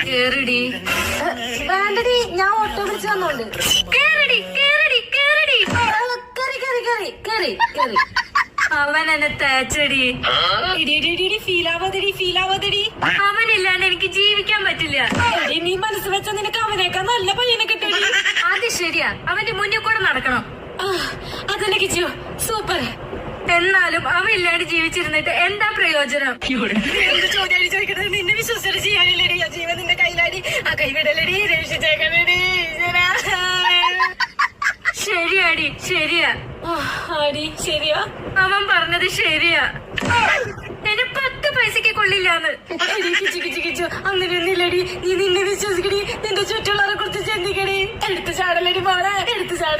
കേറിടി. വേണ്ടടി, ഞാൻ ഓട്ടോ വിളിച്ച് വന്നോണ്ട്. കേറിടി കേറിടി കേറിടി. കേറി കേറി കേറി കേറി. അവൻ എന്നെ തേച്ചടി. ഫീലാവാതടി. അവനില്ലാണ്ട് എനിക്ക് ജീവിക്കാൻ പറ്റില്ല. നീ മനസ്സ് വെച്ച നിനക്ക് അവനേക്കാൾ നല്ല പയ്യനെ കിട്ടടി. അത് ശരിയാ, അവന്റെ മുന്നിൽ കൂടെ നടക്കണം. അതന്നെ കിച്ചു, സൂപ്പർ. എന്നാലും അവൻ ഇല്ലാണ്ട് ജീവിച്ചിരുന്നിട്ട് എന്താ പ്രയോജനം? എന്ത് ചോദ്യം ചോദിക്കണത്? നിന്നെ വിശ്വസിച്ചിട്ട് ചെയ്യാനില്ലടി. ആ ജീവൻ നിന്റെ കയ്യിലാടി. ആ കൈവിടലടി, രക്ഷിച്ചേക്കണടി. ശരിയാടി, ശരിയാ. ആടി ശരിയാ, അവൻ പറഞ്ഞത് ശരിയാ. എന്നെ 10 പൈസക്ക് കൊള്ളില്ലാന്ന്. കിച്ചു അങ്ങനെയൊന്നുമില്ലടി. നീ നിന്നെ വിശ്വസിക്കടി. നിന്റെ ചുറ്റുള്ളവരെ കുറിച്ച് ചിന്തിക്കടി. എടുത്തു ചാടലടി മോളെ, എടുത്തു ചാട.